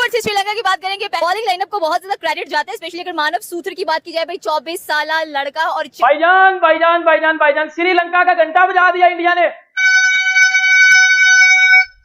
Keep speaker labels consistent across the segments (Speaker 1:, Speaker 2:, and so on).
Speaker 1: Versus Sri Lanka की बात करेंगे, बॉलिंग लाइनअप को बहुत ज्यादा क्रेडिट जाता है, स्पेशली अगर मानव सूत्र की बात की जाए। भाई 24 साल लड़का और
Speaker 2: भाईजान श्रीलंका का घंटा बजा दिया इंडिया ने।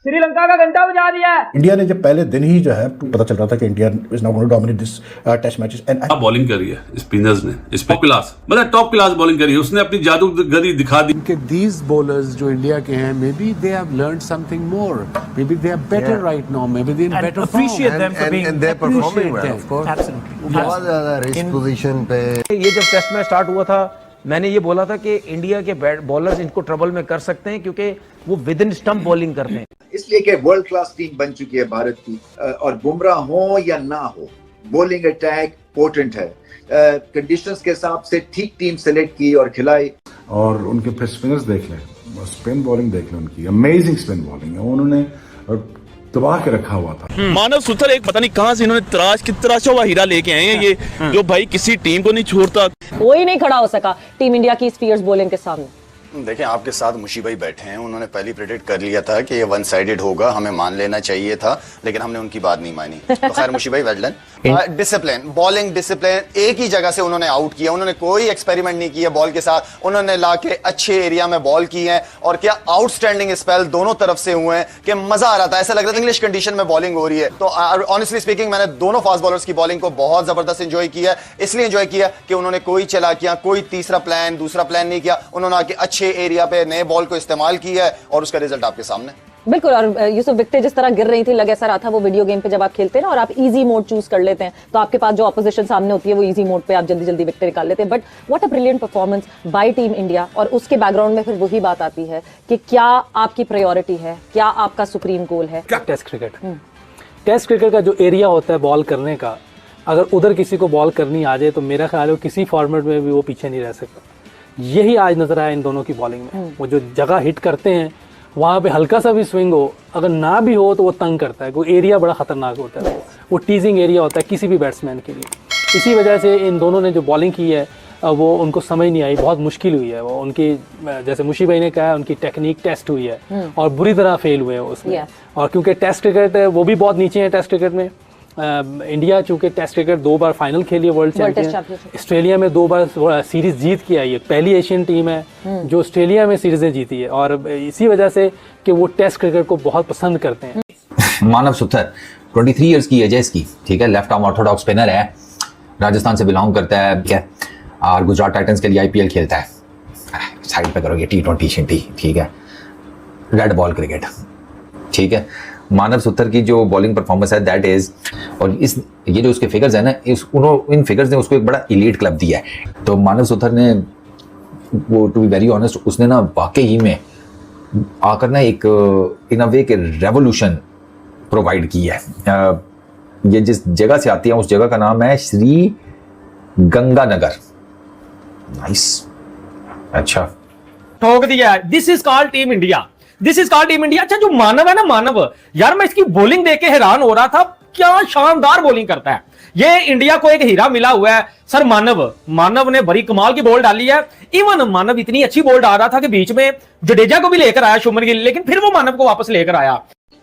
Speaker 2: श्रीलंका का घंटा बजा दिया है।
Speaker 3: इंडिया ने जब पहले दिन ही जो है पता चल रहा था कि India is now going to dominate this test matches and
Speaker 4: bowling करी है स्पिनर्स ने, इस टॉप क्लास मतलब टॉप क्लास बॉलिंग करी है, उसने अपनी जादूगरी दिखा दी
Speaker 5: कि these bowlers जो इंडिया के हैं, maybe they have learned something more, maybe they are better right now, maybe they are better
Speaker 6: appreciate
Speaker 5: form.
Speaker 6: them for being
Speaker 7: and they're performing well,
Speaker 5: of course.
Speaker 6: Absolutely.
Speaker 7: बहुत ज्यादा risk position पे।
Speaker 6: ये जब test match start हुआ था, मैंने ये बोला था कि इंडिया के बॉलर्स इनको ट्रबल में कर सकते हैं क्योंकि वो विद इन स्टंप बॉलिंग करते हैं,
Speaker 8: इसलिए कि वर्ल्ड क्लास टीम बन चुकी है भारत की। और बुमराह हो या ना हो, बॉलिंग अटैक पोटेंट है। कंडीशंस के हिसाब से ठीक टीम सेलेक्ट की और खिलाई।
Speaker 3: और उनके फिर स्पिनर्स देख लें, स्पिन बॉलिंग देख लें, उनकी अमेजिंग स्पिन बॉलिंग है, उन्होंने दबा के रखा हुआ था।
Speaker 9: मानव सूत्र एक पता नहीं कहां से इन्होंने तराशा हुआ हीरा लेके आए हैं ये, जो भाई किसी टीम को नहीं छोड़ता।
Speaker 10: कोई नहीं खड़ा हो सका टीम इंडिया की स्पीयर्स बॉलिंग के सामने।
Speaker 11: देखें, आपके साथ मुशी भाई बैठे हैं, उन्होंने पहले प्रेडिक्ट कर लिया था कि ये वन साइडेड होगा, हमें मान लेना चाहिए था, लेकिन हमने उनकी बात नहीं मानी। तो खैर मुशी भाई well done. Discipline, bowling discipline, एक ही जगह से उन्होंने आउट किया, उन्होंने कोई एक्सपेरिमेंट नहीं किया बॉल के साथ, उन्होंने लाके अच्छे एरिया में बॉल की है और क्या आउटस्टैंडिंग स्पेल दोनों तरफ से हुए हैं कि मजा आ रहा था, ऐसा लग रहा था इंग्लिश कंडीशन में बॉलिंग हो रही है। तो ऑनेस्टली स्पीकिंग मैंने दोनों फास्ट बॉलर्स की बॉलिंग को बहुत जबरदस्त एंजॉय किया, इसलिए एंजॉय किया कि उन्होंने कोई चालाकियां, कोई तीसरा प्लान दूसरा प्लान नहीं किया, उन्होंने आके अच्छे एरिया पे नए बॉल को इस्तेमाल किया है और उसका रिजल्ट आपके सामने।
Speaker 10: बिल्कुल। और यूसुफ विकेटें जिस तरह गिर रही थी, लग ऐसा रहा था वो वीडियो गेम पे जब आप खेलते हैं ना और आप इजी मोड चूज कर लेते हैं तो आपके पास जो ऑपोजिशन सामने होती है वो इजी मोड पे आप जल्दी जल्दी विकेट निकाल लेते हैं। But what a brilliant performance by team India. और उसके बैकग्राउंड में फिर वही बात आती है कि क्या आपकी प्रायोरिटी है, क्या आपका सुप्रीम गोल है।
Speaker 12: टेस्ट क्रिकेट का जो एरिया होता है बॉल करने का, अगर उधर किसी को बॉल करनी आ जाए तो मेरा ख्याल है किसी फॉर्मेट में भी वो पीछे नहीं रह सकता। यही आज नजर आया इन दोनों की बॉलिंग में। वो जो जगह हिट करते हैं वहाँ पे हल्का सा भी स्विंग हो, अगर ना भी हो तो वो तंग करता है। कोई एरिया बड़ा खतरनाक होता है, वो टीजिंग एरिया होता है किसी भी बैट्समैन के लिए। इसी वजह से इन दोनों ने जो बॉलिंग की है वो उनको समझ नहीं आई, बहुत मुश्किल हुई है। वो उनकी, जैसे मुशी भाई ने कहा, उनकी टेक्निक टेस्ट हुई है और बुरी तरह फेल हुए हैं उसमें। और क्योंकि टेस्ट क्रिकेट है वो भी बहुत नीचे है टेस्ट क्रिकेट में। इंडिया चूंकि टेस्ट क्रिकेट 2 बार फाइनल खेली है वर्ल्ड चैंपियन, ऑस्ट्रेलिया में 2 बार सीरीज जीत के आई है, पहली एशियन टीम है जो ऑस्ट्रेलिया में सीरीजें जीती है। और इसी वजह से कि वो टेस्ट क्रिकेट को बहुत पसंद करते हैं।
Speaker 13: मानव सूत्र 23 इयर्स की एज है इसकी, ठीक है, लेफ्ट आर्म ऑर्थोडॉक्स स्पिनर है, राजस्थान से बिलोंग करता है, ठीक है, और गुजरात टाइटंस के लिए IPL खेलता है। साइड पे करोगे T20 ठीक है, रेड बॉल क्रिकेट, ठीक है। मानव सूत्र की जो बॉलिंग परफॉर्मेंस है दैट इज, और ये जो उसके फिगर्स है ना, इन फिगर्स ने उसको एक बड़ा इलीट क्लब दिया है। तो मानव सूत्र ने वो, टू बी वेरी ऑनेस्ट, उसने ना वाकई में आकर ना एक इन अ वे के रेवोल्यूशन प्रोवाइड की है। ये जिस जगह से आती है उस जगह का नाम है श्री गंगानगर। नाइस, अच्छा
Speaker 6: ठोक दिया। This is called team India, this is called team India. अच्छा, जो मानव है ना, मानव यार, मैं इसकी बॉलिंग देख के हैरान हो रहा था, क्या शानदार बॉलिंग करता है। ये इंडिया को एक हीरा मिला हुआ है सर। मानव ने बड़ी कमाल की बॉल डाली है। इवन मानव इतनी अच्छी बॉल डाल रहा था कि बीच में जडेजा को भी लेकर आया शुभमन गिल, लेकिन फिर वो मानव को वापस लेकर आया।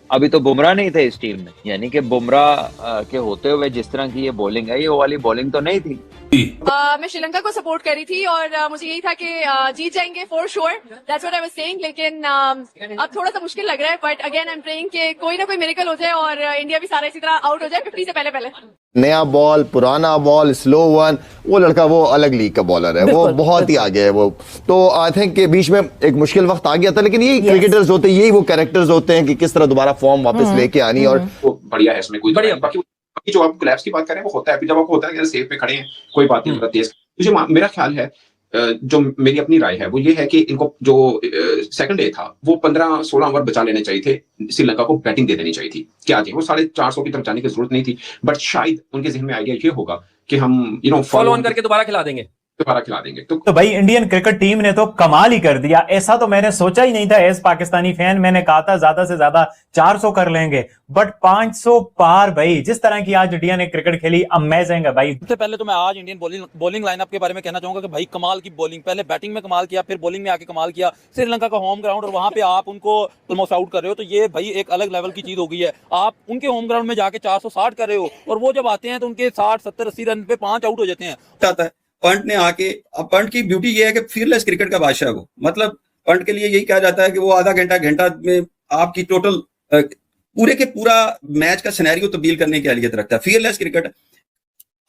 Speaker 14: अभी तो बुमराह नहीं थे इस टीम में, यानी कि बुमराह के होते हुए जिस तरह की ये बॉलिंग है, ये वो वाली बॉलिंग तो नहीं थी।
Speaker 1: मैं श्रीलंका को सपोर्ट कर रही थी और मुझे यही था कि जीत जाएंगे for sure, that's what I was saying. लेकिन अब थोड़ा सा मुश्किल लग रहा है, but again I am praying कि कोई ना कोई मिरेकल हो जाए और इंडिया भी सारा इसी तरह आउट हो जाए 50 से पहले।
Speaker 7: नया बॉल, पुराना बॉल, स्लो वन, वो लड़का वो अलग लीग का बॉलर है, वो बहुत ही आगे है वो। तो आई थिंक के बीच में एक मुश्किल वक्त आ गया था, लेकिन यही क्रिकेटर्स होते हैं, यही वो कैरेक्टर्स होते हैं कि किस तरह दोबारा फॉर्म वापस लेके आनी। और
Speaker 15: बढ़िया है इसमें, कोई बढ़िया। बाकी जो आप कोलैप्स की बात कर रहे हैं वो होता है, जब आपको होता है कि सेफ पे खड़े हैं, कोई बात नहीं होता तेज। मुझे मेरा ख्याल है, जो मेरी अपनी राय है वो ये है कि इनको जो सेकंड डे था वो 15-16 ओवर बचा लेने चाहिए थे, श्रीलंका को बैटिंग दे देनी चाहिए थी। क्या जी, वो 450 की तरफ जाने की जरूरत नहीं थी, बट शायद उनके जहन में आइडिया ये होगा कि हम फॉलो ऑन करके दोबारा खिला देंगे। दोबारा खिला देंगे।
Speaker 16: तो भाई इंडियन क्रिकेट टीम ने तो कमाल ही कर दिया। ऐसा तो मैंने सोचा ही नहीं था एज पाकिस्तानी फैन। मैंने कहा था ज्यादा से ज्यादा 400 कर लेंगे, बट 500 पार। भाई जिस तरह की आज इंडिया ने क्रिकेट खेली, अमेजिंग है भाई।
Speaker 9: सबसे पहले तो मैं आज इंडियन बॉलिंग लाइनअप के बारे में कहना चाहूंगा कि भाई कमाल की बॉलिंग, पहले बैटिंग में कमाल किया, फिर बॉलिंग में आके कमाल किया। श्रीलंका का होम ग्राउंड और वहां पे आप उनको ऑलमोस्ट आउट कर रहे हो, तो ये भाई एक अलग लेवल की चीज हो गई है। आप उनके होम ग्राउंड में जाके 460 कर रहे हो और वो जब आते हैं तो उनके 60 70 80 रन पे 5 आउट हो जाते हैं।
Speaker 17: पंट ने आके, अब पंट की ब्यूटी ये है कि फियरलेस क्रिकेट का बादशाह है वो। मतलब पंट के लिए यही कहा जाता है कि वो आधा घंटा में आपकी टोटल पूरे के पूरा मैच का सिनेरियो तब्दील करने की अहलियत रखता है। फियरलेस क्रिकेट,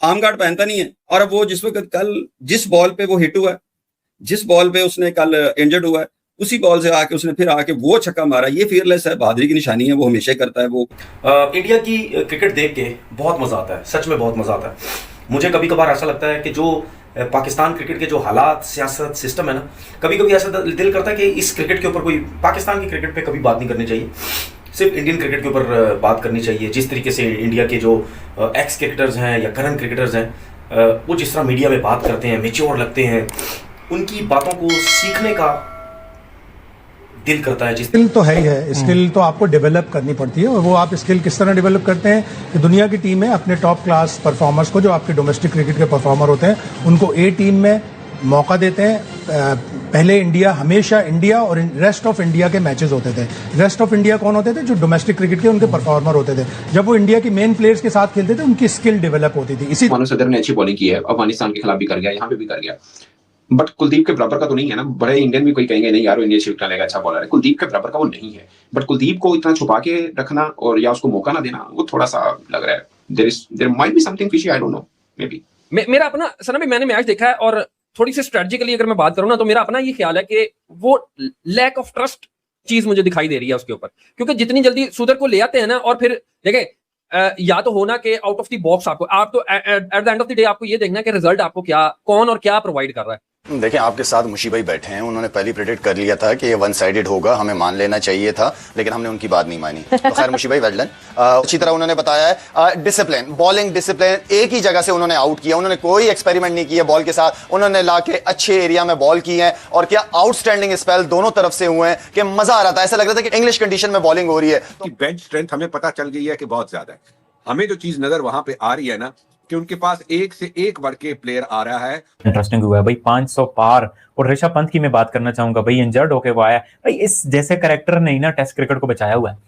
Speaker 17: आर्म गार्ड पहनता नहीं है। और अब वो जिस वक्त कल जिस बॉल पे वो हिट हुआ है, जिस बॉल पे उसने कल इंजर्ड हुआ है, उसी बॉल से आके उसने फिर आके वो छक्का मारा। ये फियरलेस है, बहादुरी की निशानी है, वो हमेशा करता है वो।
Speaker 18: इंडिया की क्रिकेट देख के बहुत मजा आता है, सच में बहुत मजा आता है। मुझे कभी कभार ऐसा लगता है कि जो पाकिस्तान क्रिकेट के जो हालात, सियासत, सिस्टम है ना, कभी कभी ऐसा दिल करता है कि इस क्रिकेट के ऊपर कोई पाकिस्तान की क्रिकेट पे कभी बात नहीं करनी चाहिए, सिर्फ इंडियन क्रिकेट के ऊपर बात करनी चाहिए। जिस तरीके से इंडिया के जो एक्स क्रिकेटर्स हैं या करंट क्रिकेटर्स हैं, वो जिस तरह मीडिया में बात करते हैं, मैच्योर लगते हैं, उनकी बातों को सीखने का दिल करता है।
Speaker 19: स्किल तो है ही है, स्किल तो आपको डेवलप करनी पड़ती है। और वो आप स्किल किस तरह डेवलप करते हैं कि दुनिया की टीम में अपने टॉप क्लास परफॉर्मर्स को, जो आपके डोमेस्टिक क्रिकेट के परफॉर्मर होते हैं, उनको ए टीम में मौका देते हैं। पहले हमेशा इंडिया और रेस्ट ऑफ इंडिया के मैचेस होते थे। रेस्ट ऑफ इंडिया कौन होते थे? जो डोमेस्टिक क्रिकेट के उनके परफॉर्मर होते थे। जब वो इंडिया की मेन प्लेयर्स के साथ खेलते थे, उनकी स्किल डेवलप होती थी। इसी
Speaker 15: मानो सदर ने अच्छी बॉलिंग की है, अफगानिस्तान के खिलाफ भी कर गया, यहाँ पे भी कर गया, बट कुलदीप के बराबर का तो नहीं है ना। बड़े इंडियन भी कोई कहेंगे नहीं यार वो इंडियन शील्ड लेगा, अच्छा बॉलर है, कुलदीप के बराबर का वो नहीं है। बट कुलदीप को इतना छुपा के रखना और या उसको मौका ना देना, वो थोड़ा सा लग रहा है there might be something fishy, I don't know, maybe.
Speaker 6: मेरा अपना सना भी मैंने मैच देखा है और थोड़ी सी स्ट्रेटजिकली अगर मैं बात करूं ना, तो मेरा अपना ये ख्याल है कि वो लैक ऑफ ट्रस्ट चीज मुझे दिखाई दे रही है उसके ऊपर। क्योंकि जितनी जल्दी सुधर को ले आते हैं ना, और फिर देखें या तो होना कि आउट ऑफ द बॉक्स आप तो at the end of the day आपको ये देखना है कि रिजल्ट आपको क्या, कौन और क्या प्रोवाइड कर रहा है।
Speaker 11: देखिए आपके साथ मुशी भाई बैठे हैं, उन्होंने पहले प्रेडिक्ट कर लिया था कि ये वन साइडेड होगा, हमें मान लेना चाहिए था, लेकिन हमने उनकी बात नहीं मानी। तो खैर मुशी भाई वेल डन। अच्छी तरह उन्होंने बताया है डिसिप्लिन, बॉलिंग डिसिप्लिन, एक ही जगह से उन्होंने आउट किया, उन्होंने कोई एक्सपेरिमेंट नहीं किया बॉल के साथ, उन्होंने लाके अच्छे एरिया में बॉल की है और क्या आउटस्टैंडिंग स्पेल दोनों तरफ से हुए हैं कि मजा आ रहा था। ऐसा लग रहा था कि इंग्लिश कंडीशन में बॉलिंग हो रही है।
Speaker 20: तो बेंच स्ट्रेंथ हमें पता चल गई है कि बहुत ज्यादा है। हमें जो चीज नजर वहां पे आ रही है ना कि उनके पास एक से एक बढ़ के प्लेयर आ रहा है।
Speaker 16: इंटरेस्टिंग हुआ है भाई, 500 पार। और ऋषभ पंत की मैं बात करना चाहूंगा भाई, इंजर्ड होके वो आया भाई। इस जैसे कैरेक्टर ने ही ना टेस्ट क्रिकेट को बचाया हुआ है।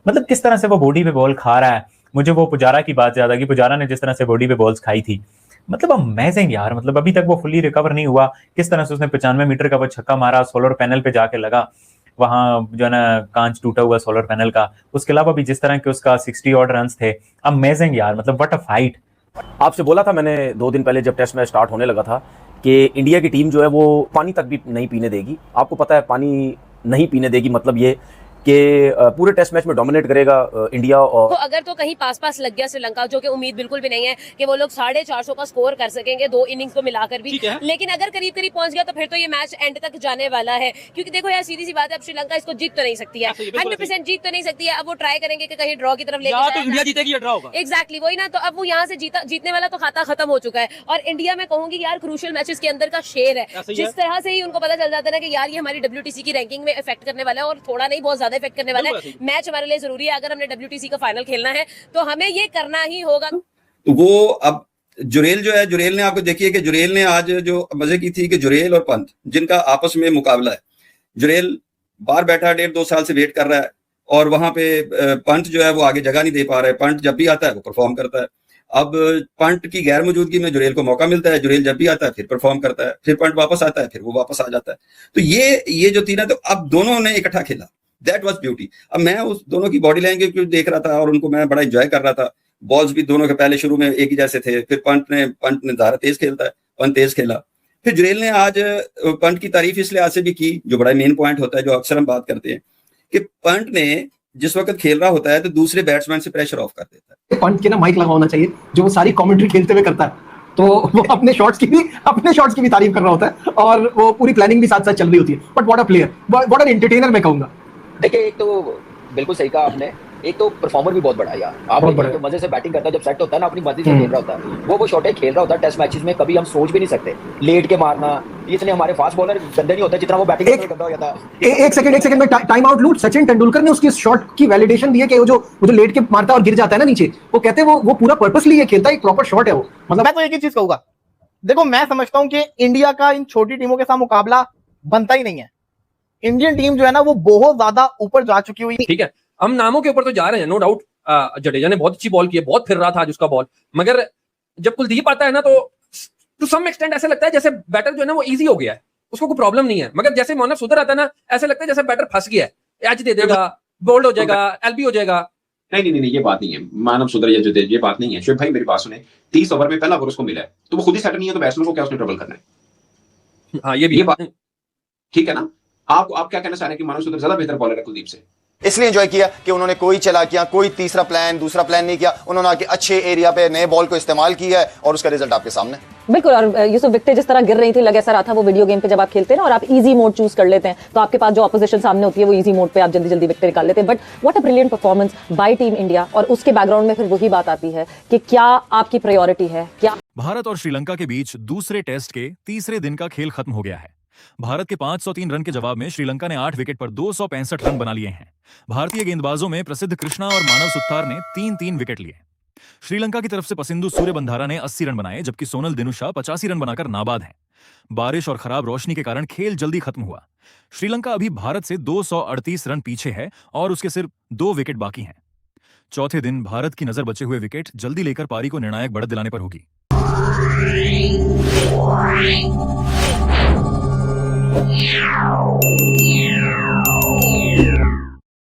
Speaker 16: मतलब किस तरह से वो बॉडी पे बॉल खा रहा है। मुझे वो पुजारा की बात याद आ गई, पुजारा ने जिस तरह से बॉडी पे बॉल्स खाई थी, मतलब अमेजिंग यार। मतलब अभी तक वो फुली रिकवर नहीं हुआ। किस तरह से उसने 95 मीटर का वो छक्का मारा, सोलर पैनल पे जाके लगा, वहां जो है ना कांच टूटा हुआ सोलर पैनल का। उसके अलावा भी जिस तरह के उसका 60 ऑड रन थे, अमेजिंग यार। मतलब व्हाट अ फाइट।
Speaker 21: आपसे बोला था मैंने 2 दिन पहले जब टेस्ट मैच स्टार्ट होने लगा था कि इंडिया की टीम जो है वो पानी तक भी नहीं पीने देगी। आपको पता है पानी नहीं पीने देगी, मतलब ये कि पूरे टेस्ट मैच में डोमिनेट करेगा इंडिया। और
Speaker 22: तो अगर तो कहीं पास पास लग गया श्रीलंका, जो कि उम्मीद बिल्कुल भी नहीं है कि वो लोग 450 का स्कोर कर सकेंगे 2 इनिंग्स को मिलाकर भी, लेकिन अगर करीब करीब पहुंच गया तो फिर तो ये मैच एंड तक जाने वाला है। क्योंकि देखो यार सीधी सी बात है, अब श्रीलंका इसको जीत तो नहीं सकती है, 100% जीत तो नहीं सकती है। अब वो ट्राई करेंगे कि कहीं ड्रॉ की तरफ लेके
Speaker 6: तो इंडिया जीतेगी या ड्रॉ होगा।
Speaker 22: एग्जैक्टली वही ना। तो अब वो यहाँ से जीतने वाला तो खाता खत्म हो चुका है। और इंडिया में कहूंगी यार क्रूशियल मैचेस के अंदर का शेर है। जिस तरह से ही उनको पता चल जाता है ना कि यार ये हमारी WTC की रैंकिंग में इफेक्ट करने वाला है, और थोड़ा नहीं बहुत ज्यादा इफेक्ट करने वाला है। मैच हमारे लिए जरूरी है। अगर हमने WTC का फाइनल खेलना है तो हमें ये करना ही होगा।
Speaker 17: तो वो अब जुरेल जो है, जुरेल ने आपको देखिए कि जुरेल ने आज जो मजे की थी कि जुरेल और पंत जिनका आपस में मुकाबला है, जुरेल बाहर बैठा 1.5-2 साल से वेट कर रहा है और वहां पे पंत जो है वो आगे जगह नहीं दे पा रहा है। पंत जब भी आता है वो परफॉर्म करता है। अब पंत की गैर मौजूदगी में जुरेल को मौका मिलता है, जुरेल जब भी आता है फिर परफॉर्म करता है, फिर पंत वापस आता है, फिर वो वापस आ जाता है। तो ये जो थी ना, तो अब दोनों ने इकट्ठा खेला, दैट वाज ब्यूटी। अब मैं उस दोनों की बॉडी लैंग्वेज देख रहा था और उनको मैं बड़ा एंजॉय कर रहा था। बॉल्स भी दोनों के पहले शुरू में एक ही जैसे थे, फिर पंत ने ज़्यादा तेज खेलता है, पंत तेज खेला। फिर जुरेल ने आज पंत की तारीफ इसलिए आज से भी की, जो बड़ा मेन पॉइंट होता है, जो अक्सर हम बात करते हैं, कि पंत ने जिस वक्त खेल रहा होता है तो दूसरे बैट्समैन से प्रेशर ऑफ कर देता है।
Speaker 23: पंत के ना माइक लगा होना चाहिए, जो वो सारी कमेंट्री खेलते हुए करता है, तो वो अपने शॉट्स की भी तारीफ कर रहा होता है और वो पूरी प्लानिंग भी साथ साथ चल रही होती है। But what a player, what an entertainer मैं कहूंगा।
Speaker 14: देखिए एक तो बिल्कुल सही कहा आपने
Speaker 2: एक तो परफॉर्मर भी बहुत बड़ा है यार, आप तो मजे से बैटिंग करता है, जब सेट होता है ना अपनी मर्जी से खेल रहा होता है, वो शॉटें खेल रहा होता है टेस्ट मैचेस में, कभी हम सोच भी नहीं सकते लेट के मारना। इतने हमारे फास्ट बॉलर गंदे नहीं होते जितना वो बैटिंग में गंदा हो जाता है।
Speaker 23: एक सेकंड में टाइम आउट लूट। सचिन तेंदुलकर ने उसकी शॉट की वैलिडेशन दी है कि वो जो लेट के मारता है और गिर जाता है ना नीचे, वो कहते हैं वो पूरा पर्पसली ये खेलता है, एक प्रॉपर शॉट है वो। मतलब
Speaker 4: मैं तो एक ही चीज कहूंगा, देखो मैं समझता हूं कि इंडिया का इन छोटी टीमों के साथ मुकाबला बनता ही नहीं है। इंडियन टीम जो है ना वो बहुत ज्यादा ऊपर जा चुकी हुई।
Speaker 5: ठीक है, हम नामों के ऊपर तो जा रहे हैं, नो डाउट। जडेजा ने बहुत अच्छी बॉल की है, बहुत फिर रहा था आज उसका बॉल, मगर जब कुलदीप आता है ना तो टू सम एक्सटेंट ऐसे लगता है जैसे बैटर जो है ना वो इजी हो गया है, उसको कोई प्रॉब्लम नहीं है। मगर जैसे मोहम्मद सुदर आता है ना, ऐसे लगता है जैसे बैटर फंस गया है, एज दे देगा, बोल्ड हो जाएगा, एलबी हो जाएगा।
Speaker 15: नहीं, ये बात नहीं है। मानव सुधर या जडेजा, ये बात नहीं है। शुभ भाई मेरी बात सुने, 30 ओवर में पहला ओवर उसको मिला है, तो वो खुद ही सेटर नहीं है, तो बैट्समैन को क्या उसने ट्रबल करना है?
Speaker 5: हाँ, ये
Speaker 15: बात ठीक है ना। आप क्या कहना चाह रहे हैं कि मानव सुधर ज्यादा बेहतर बॉलर है कुलदीप से?
Speaker 11: इसलिए एंजॉय किया कि उन्होंने कोई चालाकियां, कोई तीसरा प्लान, दूसरा प्लान नहीं किया। उन्होंने आके अच्छे एरिया पे नए बॉल को इस्तेमाल किया है और उसका रिजल्ट आपके सामने।
Speaker 10: बिल्कुल। और यूसुफ विकेटें जिस तरह गिर रही थी, लग ऐसा रहा था वो वीडियो गेम पे जब आप खेलते हैं ना और आप इजी मोड चूज कर लेते हैं, तो आपके पास जो ऑपोजिशन सामने होती है वो इजी मोड पे आप जल्दी जल्दी विकेट निकाल लेते हैं। But what a brilliant performance by team India. और उसके बैकग्राउंड में फिर वही बात आती है कि क्या आपकी प्रायोरिटी है, क्या।
Speaker 24: भारत और श्रीलंका के बीच दूसरे टेस्ट के तीसरे दिन का खेल खत्म हो गया है। भारत के 503 रन के जवाब में श्रीलंका ने 8 विकेट पर 265 रन बना लिए हैं। भारतीय गेंदबाजों में प्रसिद्ध कृष्णा और मानव सुत्तार ने 3-3 विकेट लिए। श्रीलंका की तरफ से पसिंदु सूर्यबंधारा ने 80 रन बनाए, जबकि सोनल दिनुशा 85 रन बनाकर नाबाद हैं। बारिश और खराब रोशनी के कारण खेल जल्दी खत्म हुआ। श्रीलंका अभी भारत से 238 रन पीछे है और उसके सिर्फ 2 विकेट बाकी हैं। चौथे दिन भारत की नजर बचे हुए विकेट जल्दी लेकर पारी को निर्णायक बढ़त दिलाने पर होगी।